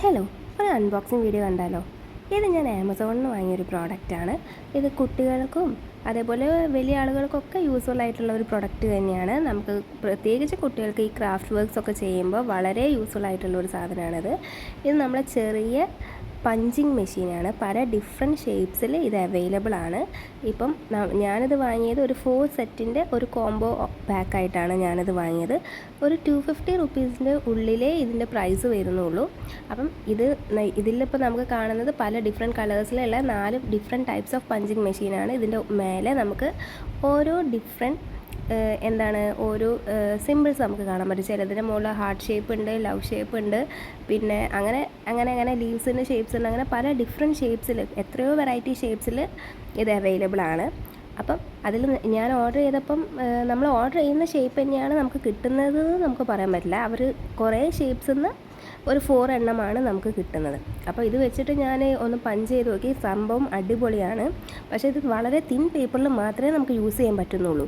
Hello, ഒരു unboxing video കണ്ടാലോ? ഇത് ഞാൻ ആമസോണിൽ നിന്ന് വാങ്ങിയൊരു പ്രോഡക്റ്റാണ്. ഇത് കുട്ടികൾക്കും അതേപോലെ വലിയ ആളുകൾക്കൊക്കെ യൂസ്ഫുൾ ആയിട്ടുള്ള ഒരു പ്രൊഡക്റ്റ് തന്നെയാണ്. നമുക്ക് പ്രത്യേകിച്ച് കുട്ടികൾക്ക് ഈ ക്രാഫ്റ്റ് വർക്ക്സ് ഒക്കെ ചെയ്യുമ്പോൾ വളരെ യൂസ്ഫുൾ ആയിട്ടുള്ള ഒരു സാധനമാണിത്. ഇത് നമ്മളെ ചെറിയ പഞ്ചിങ് മെഷീനാണ്. പല ഡിഫറെൻറ്റ് ഷേപ്സിൽ ഇത് അവൈലബിൾ ആണ്. ഇപ്പം ഞാനിത് വാങ്ങിയത് ഒരു 4 സെറ്റിൻ്റെ ഒരു കോംബോ പാക്കായിട്ടാണ് ഞാനിത് വാങ്ങിയത്. ഒരു 250 റുപ്പീസിൻ്റെ ഉള്ളിലേ ഇതിൻ്റെ പ്രൈസ് വരുന്നുള്ളൂ. അപ്പം ഇതിലിപ്പോൾ നമുക്ക് കാണുന്നത് പല ഡിഫറെൻറ്റ് കളേഴ്സിലുള്ള 4 ഡിഫറെൻറ്റ് ടൈപ്സ് ഓഫ് പഞ്ചിങ് മെഷീനാണ്. ഇതിൻ്റെ മേലെ നമുക്ക് ഓരോ ഡിഫറെൻറ്റ് ഓരോ സിമ്പിൾസ് നമുക്ക് കാണാൻ പറ്റും. ചിലതിൻ്റെ മുകളിൽ ഹാർട്ട് ഷേപ്പ് ഉണ്ട്, ലവ് ഷേപ്പ് ഉണ്ട്, പിന്നെ അങ്ങനെ ലീവ്സിൻ്റെ ഷേപ്സ് ഉണ്ട്. അങ്ങനെ പല ഡിഫറെൻറ്റ് ഷേപ്സിൽ, എത്രയോ വെറൈറ്റി ഷേപ്സിൽ ഇത് അവൈലബിൾ ആണ്. അപ്പം അതിൽ ഞാൻ ഓർഡർ ചെയ്തപ്പം നമ്മൾ ഓർഡർ ചെയ്യുന്ന ഷേപ്പ് തന്നെയാണ് നമുക്ക് കിട്ടുന്നത് നമുക്ക് പറയാൻ പറ്റില്ല. അവർ കുറേ ഷേപ്സിൽ നിന്ന് ഒരു 4 എണ്ണമാണ് നമുക്ക് കിട്ടുന്നത്. അപ്പോൾ ഇത് വെച്ചിട്ട് ഞാൻ ഒന്ന് പഞ്ച് ചെയ്ത് നോക്കി. സംഭവം അടിപൊളിയാണ്. പക്ഷേ ഇത് വളരെ തിൻ പേപ്പറിൽ മാത്രമേ നമുക്ക് യൂസ് ചെയ്യാൻ പറ്റുന്നുള്ളൂ.